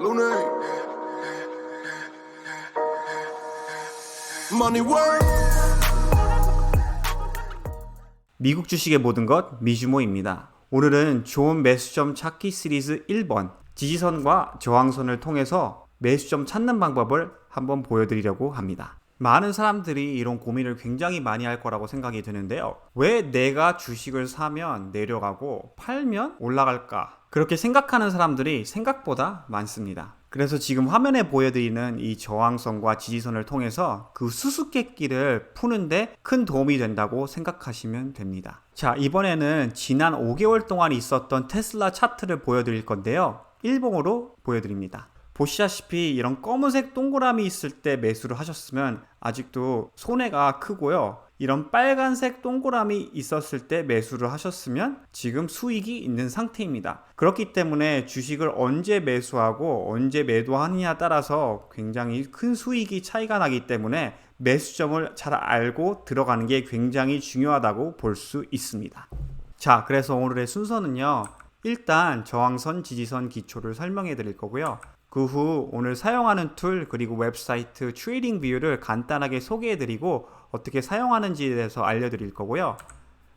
Luna. Money work. 미국 주식의 모든 것 미주모입니다. 오늘은 좋은 매수점 찾기 시리즈 1번 지지선과 저항선을 통해서 매수점 찾는 방법을 한번 보여드리려고 합니다. 많은 사람들이 이런 고민을 굉장히 많이 할 거라고 생각이 드는데요. 왜 내가 주식을 사면 내려가고 팔면 올라갈까? 그렇게 생각하는 사람들이 생각보다 많습니다. 그래서 지금 화면에 보여드리는 이 저항선과 지지선을 통해서 그 수수께끼를 푸는데 큰 도움이 된다고 생각하시면 됩니다. 자, 이번에는 지난 5개월 동안 있었던 테슬라 차트를 보여드릴 건데요. 일봉으로 보여드립니다. 보시다시피 이런 검은색 동그라미 있을 때 매수를 하셨으면 아직도 손해가 크고요. 이런 빨간색 동그라미 있었을 때 매수를 하셨으면 지금 수익이 있는 상태입니다. 그렇기 때문에 주식을 언제 매수하고 언제 매도하느냐에 따라서 굉장히 큰 수익이 차이가 나기 때문에 매수점을 잘 알고 들어가는 게 굉장히 중요하다고 볼 수 있습니다. 자, 그래서 오늘의 순서는요. 일단 저항선, 지지선 기초를 설명해 드릴 거고요. 그 후 오늘 사용하는 툴 그리고 웹사이트 트레이딩 뷰를 간단하게 소개해드리고 어떻게 사용하는지에 대해서 알려드릴 거고요.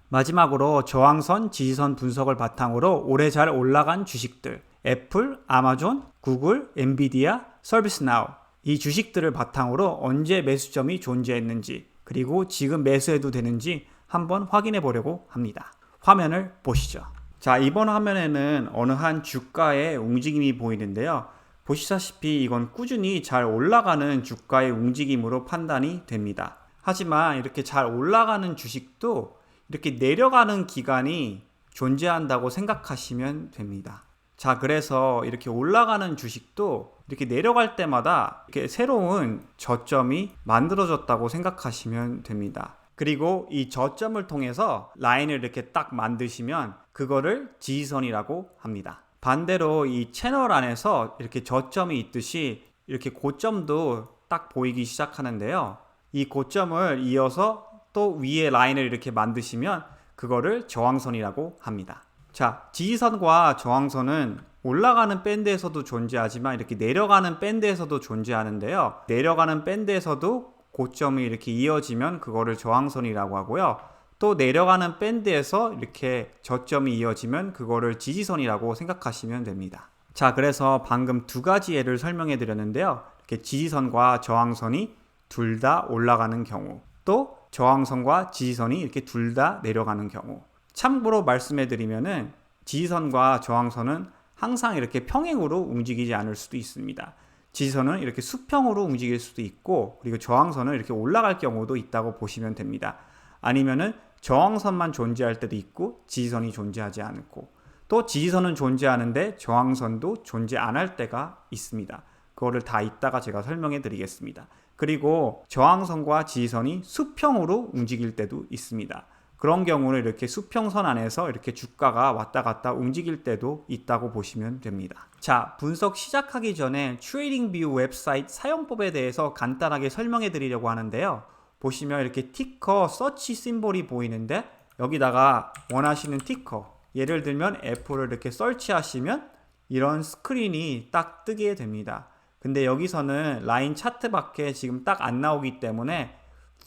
마지막으로 저항선, 지지선 분석을 바탕으로 올해 잘 올라간 주식들 애플, 아마존, 구글, 엔비디아, 서비스나우 이 주식들을 바탕으로 언제 매수점이 존재했는지 그리고 지금 매수해도 되는지 한번 확인해 보려고 합니다. 화면을 보시죠. 자, 이번 화면에는 어느 한 주가의 움직임이 보이는데요. 보시다시피 이건 꾸준히 잘 올라가는 주가의 움직임으로 판단이 됩니다. 하지만 이렇게 잘 올라가는 주식도 이렇게 내려가는 기간이 존재한다고 생각하시면 됩니다. 자, 그래서 이렇게 올라가는 주식도 이렇게 내려갈 때마다 이렇게 새로운 저점이 만들어졌다고 생각하시면 됩니다. 그리고 이 저점을 통해서 라인을 이렇게 딱 만드시면 그거를 지지선이라고 합니다. 반대로 이 채널 안에서 이렇게 저점이 있듯이 이렇게 고점도 딱 보이기 시작하는데요. 이 고점을 이어서 또 위에 라인을 이렇게 만드시면 그거를 저항선이라고 합니다. 자, 지지선과 저항선은 올라가는 밴드에서도 존재하지만 이렇게 내려가는 밴드에서도 존재하는데요. 내려가는 밴드에서도 고점이 이렇게 이어지면 그거를 저항선이라고 하고요. 또 내려가는 밴드에서 이렇게 저점이 이어지면 그거를 지지선이라고 생각하시면 됩니다. 자, 그래서 방금 두 가지 예를 설명해 드렸는데요. 이렇게 지지선과 저항선이 둘 다 올라가는 경우, 또 저항선과 지지선이 이렇게 둘 다 내려가는 경우. 참고로 말씀해 드리면은 지지선과 저항선은 항상 이렇게 평행으로 움직이지 않을 수도 있습니다. 지지선은 이렇게 수평으로 움직일 수도 있고, 그리고 저항선은 이렇게 올라갈 경우도 있다고 보시면 됩니다. 아니면은 저항선만 존재할 때도 있고 지지선이 존재하지 않고, 또 지지선은 존재하는데 저항선도 존재 안 할 때가 있습니다. 그거를 다 이따가 제가 설명해 드리겠습니다. 그리고 저항선과 지지선이 수평으로 움직일 때도 있습니다. 그런 경우는 이렇게 수평선 안에서 이렇게 주가가 왔다 갔다 움직일 때도 있다고 보시면 됩니다. 자, 분석 시작하기 전에 트레이딩 뷰 웹사이트 사용법에 대해서 간단하게 설명해 드리려고 하는데요. 보시면 이렇게 티커 서치 심볼이 보이는데 여기다가 원하시는 티커, 예를 들면 애플을 이렇게 설치하시면 이런 스크린이 딱 뜨게 됩니다. 근데 여기서는 라인 차트밖에 지금 딱 안 나오기 때문에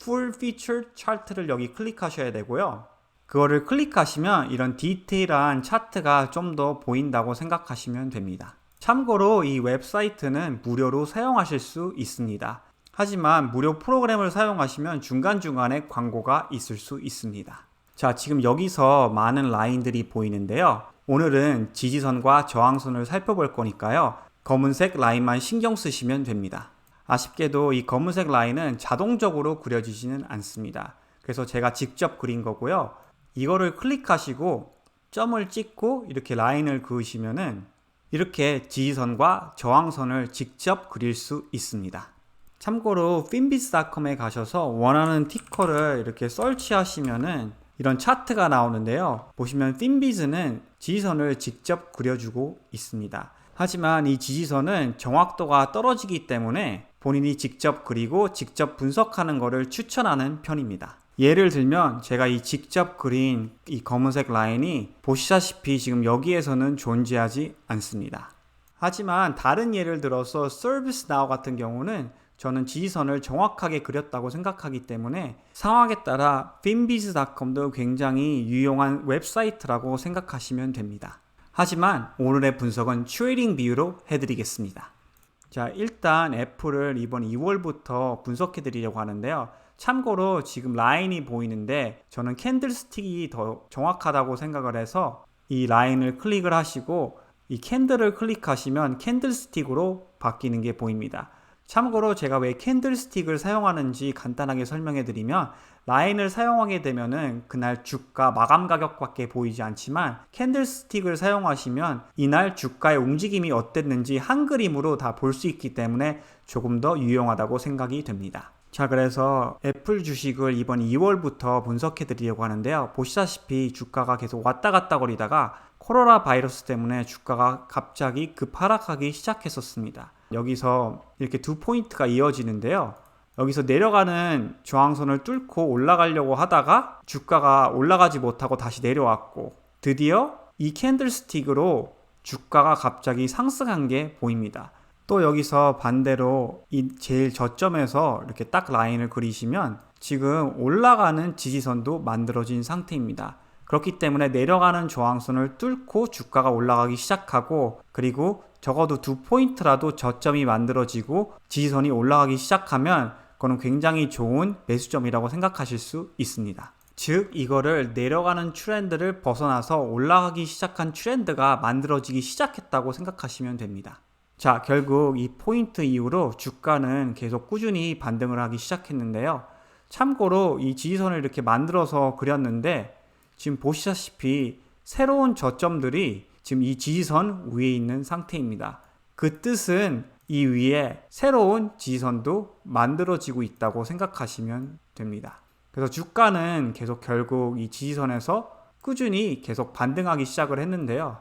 풀 피처 차트를 여기 클릭하셔야 되고요. 그거를 클릭하시면 이런 디테일한 차트가 좀 더 보인다고 생각하시면 됩니다. 참고로 이 웹사이트는 무료로 사용하실 수 있습니다. 하지만 무료 프로그램을 사용하시면 중간중간에 광고가 있을 수 있습니다. 자, 지금 여기서 많은 라인들이 보이는데요. 오늘은 지지선과 저항선을 살펴볼 거니까요. 검은색 라인만 신경 쓰시면 됩니다. 아쉽게도 이 검은색 라인은 자동적으로 그려지지는 않습니다. 그래서 제가 직접 그린 거고요. 이거를 클릭하시고 점을 찍고 이렇게 라인을 그으시면은 이렇게 지지선과 저항선을 직접 그릴 수 있습니다. 참고로 finbiz.com에 가셔서 원하는 티커를 이렇게 설치하시면은 이런 차트가 나오는데요. 보시면 finbiz는 지지선을 직접 그려주고 있습니다. 하지만 이 지지선은 정확도가 떨어지기 때문에 본인이 직접 그리고 직접 분석하는 것을 추천하는 편입니다. 예를 들면 제가 이 직접 그린 이 검은색 라인이 보시다시피 지금 여기에서는 존재하지 않습니다. 하지만 다른 예를 들어서 ServiceNow 같은 경우는 저는 지지선을 정확하게 그렸다고 생각하기 때문에 상황에 따라 finbiz.com도 굉장히 유용한 웹사이트라고 생각하시면 됩니다. 하지만 오늘의 분석은 트레이딩 비유로 해드리겠습니다. 자, 일단 애플을 이번 2월부터 분석해 드리려고 하는데요. 참고로 지금 라인이 보이는데 저는 캔들스틱이 더 정확하다고 생각을 해서 이 라인을 클릭을 하시고 이 캔들을 클릭하시면 캔들스틱으로 바뀌는 게 보입니다. 참고로 제가 왜 캔들스틱을 사용하는지 간단하게 설명해 드리면 라인을 사용하게 되면은 그날 주가 마감 가격밖에 보이지 않지만 캔들스틱을 사용하시면 이날 주가의 움직임이 어땠는지 한 그림으로 다 볼 수 있기 때문에 조금 더 유용하다고 생각이 됩니다. 자, 그래서 애플 주식을 이번 2월부터 분석해 드리려고 하는데요. 보시다시피 주가가 계속 왔다 갔다 거리다가 코로나 바이러스 때문에 주가가 갑자기 급하락하기 시작했었습니다. 여기서 이렇게 두 포인트가 이어지는데요. 여기서 내려가는 저항선을 뚫고 올라가려고 하다가 주가가 올라가지 못하고 다시 내려왔고 드디어 이 캔들스틱으로 주가가 갑자기 상승한 게 보입니다. 또 여기서 반대로 이 제일 저점에서 이렇게 딱 라인을 그리시면 지금 올라가는 지지선도 만들어진 상태입니다. 그렇기 때문에 내려가는 저항선을 뚫고 주가가 올라가기 시작하고 그리고 적어도 두 포인트라도 저점이 만들어지고 지지선이 올라가기 시작하면 그거는 굉장히 좋은 매수점이라고 생각하실 수 있습니다. 즉 이거를 내려가는 트렌드를 벗어나서 올라가기 시작한 트렌드가 만들어지기 시작했다고 생각하시면 됩니다. 자, 결국 이 포인트 이후로 주가는 계속 꾸준히 반등을 하기 시작했는데요. 참고로 이 지지선을 이렇게 만들어서 그렸는데 지금 보시다시피 새로운 저점들이 지금 이 지지선 위에 있는 상태입니다. 그 뜻은 이 위에 새로운 지지선도 만들어지고 있다고 생각하시면 됩니다. 그래서 주가는 계속 결국 이 지지선에서 꾸준히 계속 반등하기 시작을 했는데요.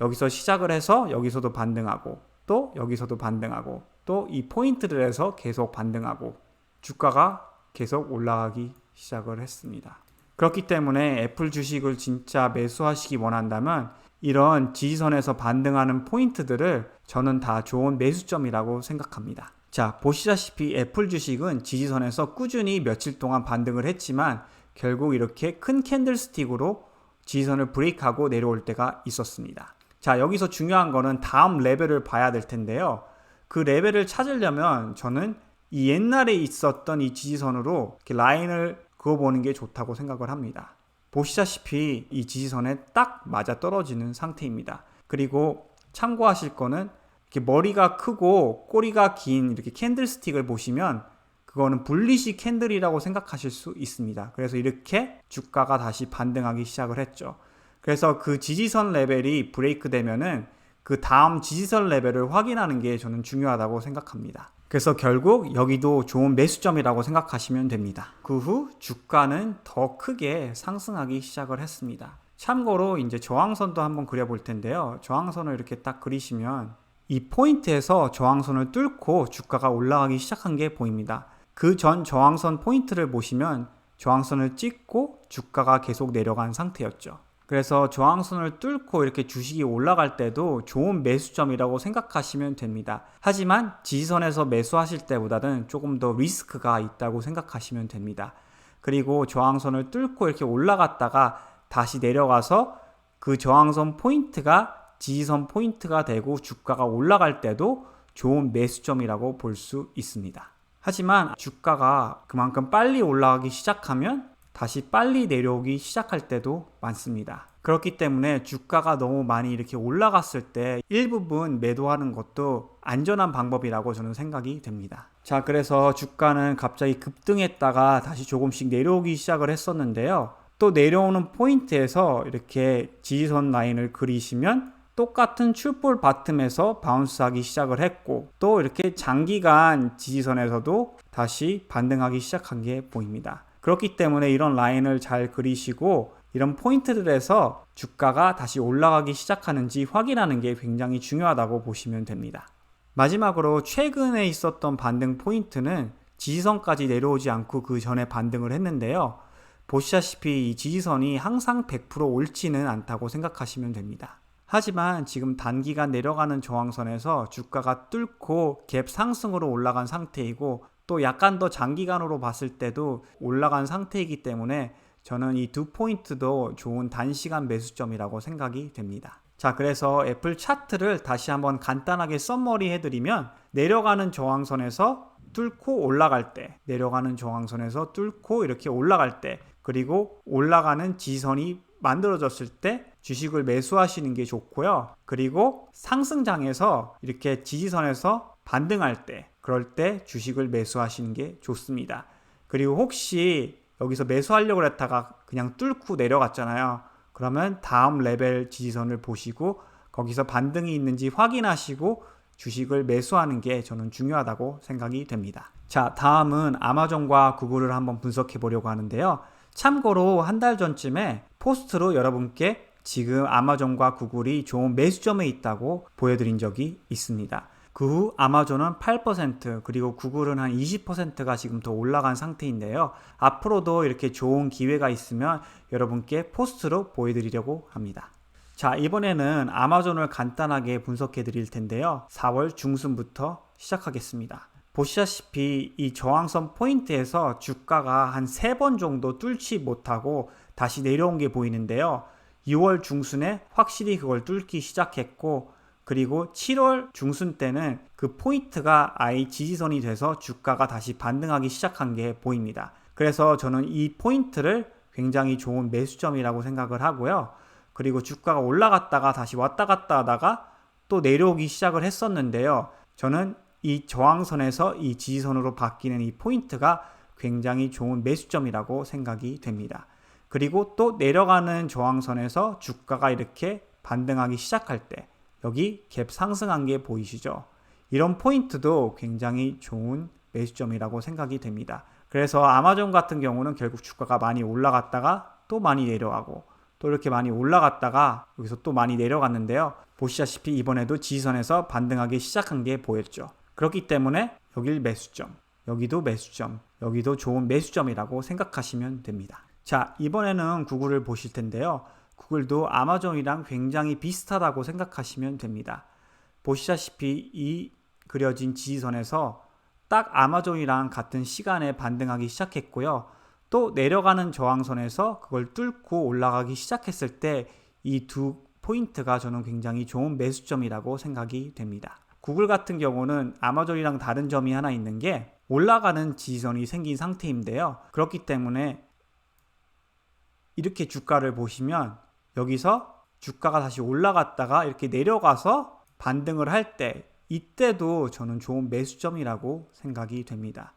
여기서 시작을 해서 여기서도 반등하고 또 여기서도 반등하고 또 이 포인트들에서 계속 반등하고 주가가 계속 올라가기 시작을 했습니다. 그렇기 때문에 애플 주식을 진짜 매수하시기 원한다면 이런 지지선에서 반등하는 포인트들을 저는 다 좋은 매수점이라고 생각합니다. 자, 보시다시피 애플 주식은 지지선에서 꾸준히 며칠 동안 반등을 했지만 결국 이렇게 큰 캔들스틱으로 지지선을 브레이크하고 내려올 때가 있었습니다. 자, 여기서 중요한 거는 다음 레벨을 봐야 될 텐데요. 그 레벨을 찾으려면 저는 이 옛날에 있었던 이 지지선으로 이렇게 라인을 그어보는 게 좋다고 생각을 합니다. 보시다시피 이 지지선에 딱 맞아 떨어지는 상태입니다. 그리고 참고하실 거는 이렇게 머리가 크고 꼬리가 긴 이렇게 캔들스틱을 보시면 그거는 불리시 캔들이라고 생각하실 수 있습니다. 그래서 이렇게 주가가 다시 반등하기 시작을 했죠. 그래서 그 지지선 레벨이 브레이크 되면은 그 다음 지지선 레벨을 확인하는 게 저는 중요하다고 생각합니다. 그래서 결국 여기도 좋은 매수점이라고 생각하시면 됩니다. 그 후 주가는 더 크게 상승하기 시작을 했습니다. 참고로 이제 저항선도 한번 그려볼 텐데요. 저항선을 이렇게 딱 그리시면 이 포인트에서 저항선을 뚫고 주가가 올라가기 시작한 게 보입니다. 그 전 저항선 포인트를 보시면 저항선을 찍고 주가가 계속 내려간 상태였죠. 그래서 저항선을 뚫고 이렇게 주식이 올라갈 때도 좋은 매수점이라고 생각하시면 됩니다. 하지만 지지선에서 매수하실 때보다는 조금 더 리스크가 있다고 생각하시면 됩니다. 그리고 저항선을 뚫고 이렇게 올라갔다가 다시 내려가서 그 저항선 포인트가 지지선 포인트가 되고 주가가 올라갈 때도 좋은 매수점이라고 볼 수 있습니다. 하지만 주가가 그만큼 빨리 올라가기 시작하면 다시 빨리 내려오기 시작할 때도 많습니다. 그렇기 때문에 주가가 너무 많이 이렇게 올라갔을 때 일부분 매도하는 것도 안전한 방법이라고 저는 생각이 됩니다. 자, 그래서 주가는 갑자기 급등했다가 다시 조금씩 내려오기 시작을 했었는데요. 또 내려오는 포인트에서 이렇게 지지선 라인을 그리시면 똑같은 츄볼 바텀에서 바운스하기 시작을 했고 또 이렇게 장기간 지지선에서도 다시 반등하기 시작한 게 보입니다. 그렇기 때문에 이런 라인을 잘 그리시고 이런 포인트들에서 주가가 다시 올라가기 시작하는지 확인하는 게 굉장히 중요하다고 보시면 됩니다. 마지막으로 최근에 있었던 반등 포인트는 지지선까지 내려오지 않고 그 전에 반등을 했는데요. 보시다시피 이 지지선이 항상 100% 옳지는 않다고 생각하시면 됩니다. 하지만 지금 단기간 내려가는 저항선에서 주가가 뚫고 갭 상승으로 올라간 상태이고 또 약간 더 장기간으로 봤을 때도 올라간 상태이기 때문에 저는 이 두 포인트도 좋은 단시간 매수점이라고 생각이 됩니다. 자, 그래서 애플 차트를 다시 한번 간단하게 썸머리 해드리면 내려가는 저항선에서 뚫고 올라갈 때, 내려가는 저항선에서 뚫고 이렇게 올라갈 때, 그리고 올라가는 지지선이 만들어졌을 때 주식을 매수하시는 게 좋고요. 그리고 상승장에서 이렇게 지지선에서 반등할 때, 그럴 때 주식을 매수하시는 게 좋습니다. 그리고 혹시 여기서 매수하려고 했다가 그냥 뚫고 내려갔잖아요. 그러면 다음 레벨 지지선을 보시고 거기서 반등이 있는지 확인하시고 주식을 매수하는 게 저는 중요하다고 생각이 됩니다. 자, 다음은 아마존과 구글을 한번 분석해 보려고 하는데요. 참고로 한 달 전쯤에 포스트로 여러분께 지금 아마존과 구글이 좋은 매수점에 있다고 보여드린 적이 있습니다. 그 후 아마존은 8% 그리고 구글은 한 20%가 지금 더 올라간 상태인데요. 앞으로도 이렇게 좋은 기회가 있으면 여러분께 포스트로 보여드리려고 합니다. 자, 이번에는 아마존을 간단하게 분석해 드릴 텐데요. 4월 중순부터 시작하겠습니다. 보시다시피 이 저항선 포인트에서 주가가 한 3번 정도 뚫지 못하고 다시 내려온 게 보이는데요. 6월 중순에 확실히 그걸 뚫기 시작했고 그리고 7월 중순 때는 그 포인트가 아예 지지선이 돼서 주가가 다시 반등하기 시작한 게 보입니다. 그래서 저는 이 포인트를 굉장히 좋은 매수점이라고 생각을 하고요. 그리고 주가가 올라갔다가 다시 왔다 갔다 하다가 또 내려오기 시작을 했었는데요. 저는 이 저항선에서 이 지지선으로 바뀌는 이 포인트가 굉장히 좋은 매수점이라고 생각이 됩니다. 그리고 또 내려가는 저항선에서 주가가 이렇게 반등하기 시작할 때 여기 갭 상승한 게 보이시죠? 이런 포인트도 굉장히 좋은 매수점이라고 생각이 됩니다. 그래서 아마존 같은 경우는 결국 주가가 많이 올라갔다가 또 많이 내려가고 또 이렇게 많이 올라갔다가 여기서 또 많이 내려갔는데요. 보시다시피 이번에도 지지선에서 반등하기 시작한 게 보였죠. 그렇기 때문에 여길 매수점, 여기도 매수점, 여기도 좋은 매수점이라고 생각하시면 됩니다. 자, 이번에는 구글을 보실 텐데요. 구글도 아마존이랑 굉장히 비슷하다고 생각하시면 됩니다. 보시다시피 이 그려진 지지선에서 딱 아마존이랑 같은 시간에 반등하기 시작했고요. 또 내려가는 저항선에서 그걸 뚫고 올라가기 시작했을 때 이 두 포인트가 저는 굉장히 좋은 매수점이라고 생각이 됩니다. 구글 같은 경우는 아마존이랑 다른 점이 하나 있는 게 올라가는 지지선이 생긴 상태인데요. 그렇기 때문에 이렇게 주가를 보시면 여기서 주가가 다시 올라갔다가 이렇게 내려가서 반등을 할 때 이때도 저는 좋은 매수점이라고 생각이 됩니다.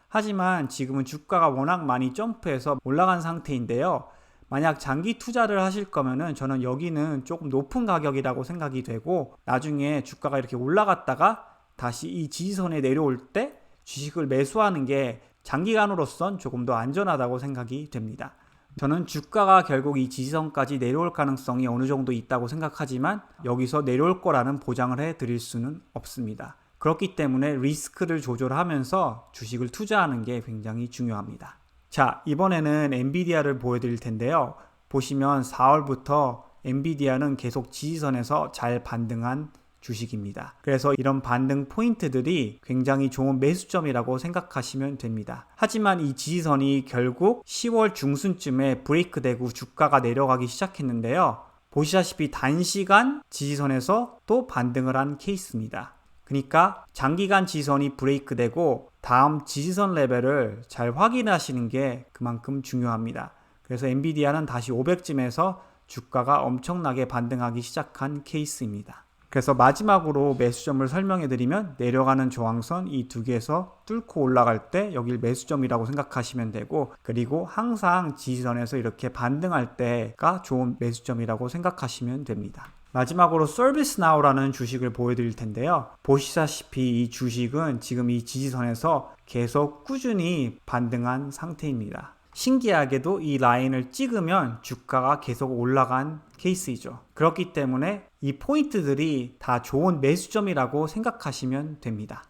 하지만 지금은 주가가 워낙 많이 점프해서 올라간 상태인데요. 만약 장기 투자를 하실 거면은 저는 여기는 조금 높은 가격이라고 생각이 되고 나중에 주가가 이렇게 올라갔다가 다시 이 지지선에 내려올 때 주식을 매수하는 게 장기간으로선 조금 더 안전하다고 생각이 됩니다. 저는 주가가 결국 이 지지선까지 내려올 가능성이 어느 정도 있다고 생각하지만 여기서 내려올 거라는 보장을 해드릴 수는 없습니다. 그렇기 때문에 리스크를 조절하면서 주식을 투자하는 게 굉장히 중요합니다. 자, 이번에는 엔비디아를 보여드릴 텐데요. 보시면 4월부터 엔비디아는 계속 지지선에서 잘 반등한 주식입니다. 그래서 이런 반등 포인트들이 굉장히 좋은 매수점이라고 생각하시면 됩니다. 하지만 이 지지선이 결국 10월 중순쯤에 브레이크되고 주가가 내려가기 시작했는데요. 보시다시피 단시간 지지선에서 또 반등을 한 케이스입니다. 그러니까 장기간 지지선이 브레이크되고 다음 지지선 레벨을 잘 확인하시는 게 그만큼 중요합니다. 그래서 엔비디아는 다시 500쯤에서 주가가 엄청나게 반등하기 시작한 케이스입니다. 그래서 마지막으로 매수점을 설명해 드리면 내려가는 저항선 이 두 개에서 뚫고 올라갈 때 여길 매수점이라고 생각하시면 되고 그리고 항상 지지선에서 이렇게 반등할 때가 좋은 매수점이라고 생각하시면 됩니다. 마지막으로 서비스나우라는 주식을 보여드릴 텐데요. 보시다시피 이 주식은 지금 이 지지선에서 계속 꾸준히 반등한 상태입니다. 신기하게도 이 라인을 찍으면 주가가 계속 올라간 케이스이죠. 그렇기 때문에 이 포인트들이 다 좋은 매수점이라고 생각하시면 됩니다.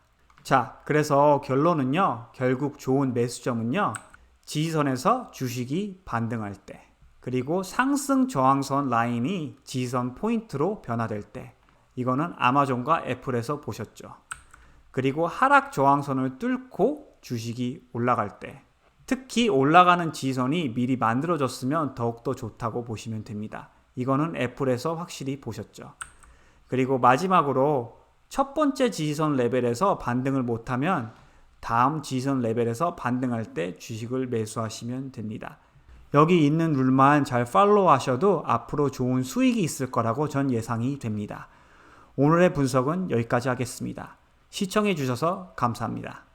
자, 그래서 결론은요. 결국 좋은 매수점은요. 지지선에서 주식이 반등할 때 그리고 상승 저항선 라인이 지지선 포인트로 변화될 때, 이거는 아마존과 애플에서 보셨죠. 그리고 하락 저항선을 뚫고 주식이 올라갈 때, 특히 올라가는 지지선이 미리 만들어졌으면 더욱더 좋다고 보시면 됩니다. 이거는 애플에서 확실히 보셨죠. 그리고 마지막으로 첫 번째 지지선 레벨에서 반등을 못하면 다음 지지선 레벨에서 반등할 때 주식을 매수하시면 됩니다. 여기 있는 룰만 잘 팔로우 하셔도 앞으로 좋은 수익이 있을 거라고 전 예상이 됩니다. 오늘의 분석은 여기까지 하겠습니다. 시청해 주셔서 감사합니다.